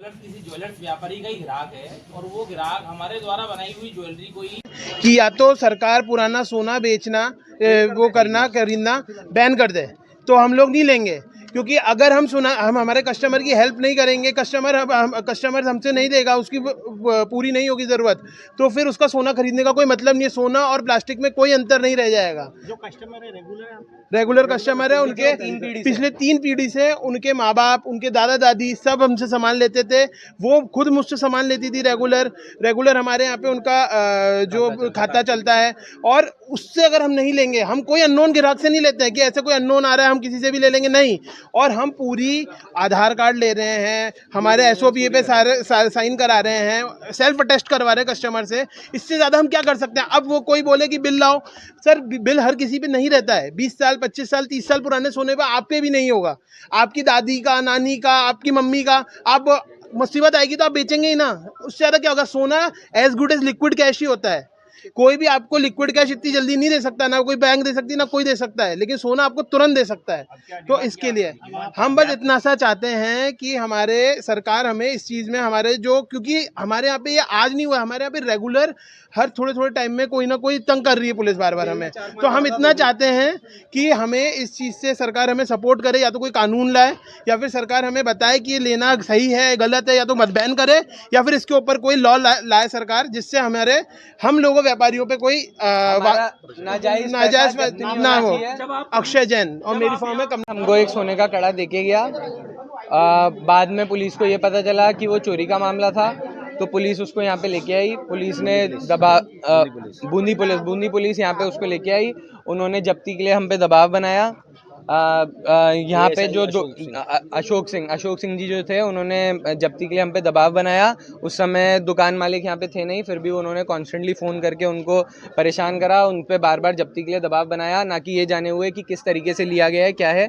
किसी ज्वेलर्स व्यापारी का ही ग्राहक है और वो ग्राहक हमारे द्वारा बनाई हुई ज्वेलरी को ही कि या तो सरकार पुराना सोना बेचना वो करना खरीदना बैन कर दे तो हम लोग नहीं लेंगे, क्योंकि अगर हम हमारे कस्टमर की हेल्प नहीं करेंगे, कस्टमर हमसे नहीं देगा, उसकी पूरी नहीं होगी ज़रूरत, तो फिर उसका सोना खरीदने का कोई मतलब नहीं है। सोना और प्लास्टिक में कोई अंतर नहीं रह जाएगा। जो कस्टमर है रेगुलर कस्टमर है, उनके पिछले 3 पीढ़ी से उनके माँ बाप, उनके दादा दादी सब हमसे सामान लेते थे। वो खुद मुझसे सामान लेती थी रेगुलर हमारे यहाँ पे उनका जो खाता चलता है। और उससे अगर हम नहीं लेंगे, हम कोई अननोन ग्राहक से नहीं लेते हैं कि ऐसे कोई अननोन आ रहा है हम किसी से भी ले लेंगे, नहीं। और हम पूरी आधार कार्ड ले रहे हैं, हमारे SOP पे सारे साइन करा रहे हैं, सेल्फ अटेस्ट करवा रहे हैं कस्टमर से। इससे ज़्यादा हम क्या कर सकते हैं? अब वो कोई बोले कि बिल लाओ, सर बिल हर किसी पे नहीं रहता है। 20 साल 25 साल 30 साल पुराने सोने पे आप पे भी नहीं होगा, आपकी दादी का, नानी का, आपकी मम्मी का। आप मुसीबत आएगी तो आप बेचेंगे ही ना। उससे ज़्यादा क्या होगा? सोना as good as liquid cash ही होता है। कोई भी आपको लिक्विड कैश इतनी जल्दी नहीं दे सकता, ना कोई बैंक दे सकती, ना कोई दे सकता है, लेकिन सोना आपको तुरंत दे सकता है। तो इसके लिए हम बस इतना सा चाहते हैं कि हमारे सरकार हमें इस चीज़ में हमारे जो, क्योंकि हमारे यहाँ पे ये आज नहीं हुआ, हमारे यहाँ पे रेगुलर हर थोड़े टाइम में कोई ना कोई तंग कर रही है पुलिस बार हमें। तो हम इतना चाहते हैं कि हमें इस चीज़ से सरकार हमें सपोर्ट करे, या तो कोई कानून लाए, या फिर सरकार हमें बताए कि ये लेना सही है गलत है, या तो मत बैन करे, या फिर इसके ऊपर कोई लॉ लाए सरकार, जिससे हम लोगों व्यापारियों पे कोई नाजायज ना हो। अक्षय जैन और मेरी फॉर्म है हमको एक सोने का कड़ा देके गया। बाद में पुलिस को ये पता चला कि वो चोरी का मामला था, तो पुलिस उसको यहाँ पे लेके आई। पुलिस ने बूंदी पुलिस यहाँ पे उसको लेके आई। उन्होंने जब्ती के लिए हम पे दबाव बनाया। यहाँ पे जो अशोक सिंह जी जो थे, उन्होंने जब्ती के लिए हम पे दबाव बनाया। उस समय दुकान मालिक यहाँ पे थे नहीं, फिर भी उन्होंने कॉन्स्टेंटली फ़ोन करके उनको परेशान करा, उन पे बार बार जब्ती के लिए दबाव बनाया, ना कि ये जाने हुए कि किस तरीके से लिया गया है, क्या है।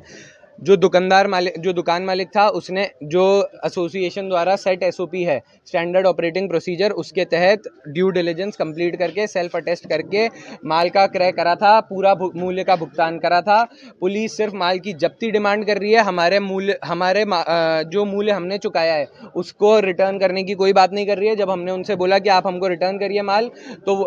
जो दुकान मालिक था, उसने जो एसोसिएशन द्वारा सेट SOP है, स्टैंडर्ड ऑपरेटिंग प्रोसीजर, उसके तहत ड्यू डिलिजेंस कंप्लीट करके जो अटेस्ट करके माल का क्रय करा था, पूरा मूल्य का भुगतान करा था। पुलिस सिर्फ माल की जब्ती डिमांड कर रही है, जो मूल्य हमने चुकाया है उसको रिटर्न करने की कोई बात नहीं कर रही है। जब हमने उनसे बोला कि आप हमको रिटर्न करिए माल, तो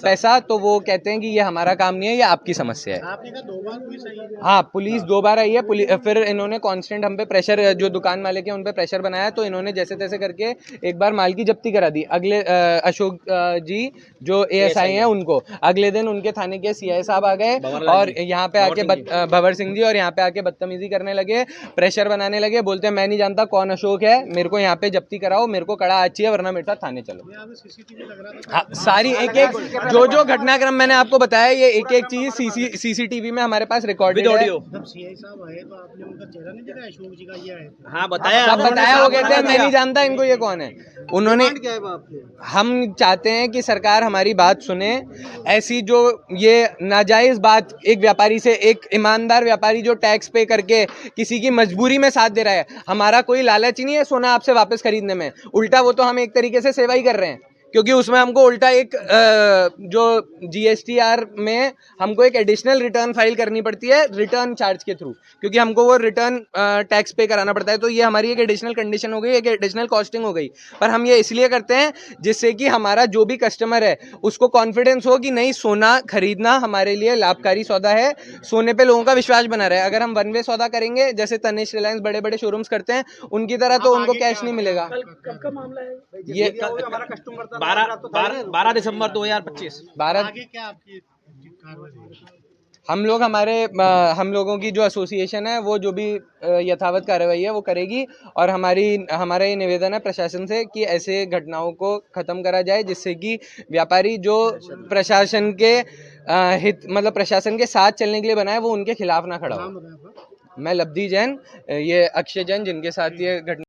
पैसा, तो वो कहते हैं कि ये हमारा काम नहीं है, ये आपकी समस्या है। आपने कहा 2 बार पुलिस आई है? हाँ, पुलिस 2 बार आई है। फिर इन्होंने कांस्टेंट हम पे प्रेशर, जो दुकान मालिक है उन पे प्रेशर बनाया, तो इन्होंने जैसे तैसे करके एक बार माल की जब्ती करा दी। अगले अशोक जी जो ASI हैं, उनको अगले दिन उनके थाने के CI साहब आ गए और यहाँ पे आके भंवर सिंह जी, और यहाँ पे आके बदतमीजी करने लगे, प्रेशर बनाने लगे। बोलते हैं मैं नहीं जानता कौन अशोक है, मेरे को यहाँ पे जब्ती कराओ, मेरे को कड़ा अच्छी है, वरना मेरे साथ थाने चलो। हाँ, सारी एक जो घटनाक्रम मैंने आपको बताया, ये एक चीज CCTV में हमारे पास रिकॉर्डेड है। CI साहब आए तो आपने उनका चेहरा नहीं देखा? अशोक जी का ये आए थे। हाँ बताया, सब बताया। वो कहते हैं मैं नहीं जानता इनको, ये कौन है। उन्होंने, क्या है आपके? हम चाहते हैं कि सरकार हमारी बात सुने। ऐसी जो ये नाजायज बात, एक व्यापारी से, एक ईमानदार व्यापारी जो टैक्स पे करके किसी की मजबूरी में साथ दे रहा है, हमारा कोई लालच ही नहीं है सोना आपसे वापस खरीदने में, उल्टा वो तो हम एक तरीके से सेवा ही कर रहे हैं, क्योंकि उसमें हमको उल्टा एक जो GSTR में हमको एक एडिशनल रिटर्न फाइल करनी पड़ती है रिटर्न चार्ज के थ्रू, क्योंकि हमको वो रिटर्न टैक्स पे कराना पड़ता है। तो ये हमारी एक एडिशनल कंडीशन हो गई, एक एडिशनल कॉस्टिंग हो गई। पर हम ये इसलिए करते हैं जिससे कि हमारा जो भी कस्टमर है उसको कॉन्फिडेंस हो कि नहीं, सोना खरीदना हमारे लिए लाभकारी सौदा है, सोने पे लोगों का विश्वास बना रहे। अगर हम वन वे सौदा करेंगे, जैसे तनिष्क, रिलायंस बड़े बड़े शोरूम्स करते हैं, उनकी तरह, तो उनको कैश नहीं मिलेगा। कब का मामला है ये हमारा कस्टमर 12 दिसंबर 2025। आगे क्या आपकी कार्रवाई? हम लोगों की जो एसोसिएशन है, वो जो भी यथावत कार्रवाई है वो करेगी। और हमारा ये निवेदन है प्रशासन से कि ऐसे घटनाओं को ख़त्म करा जाए, जिससे कि व्यापारी जो प्रशासन के प्रशासन के साथ चलने के लिए बनाए, वो उनके खिलाफ ना खड़ा हो। मैं लब्धि जैन, ये अक्षय जैन, जिनके साथ ये घटना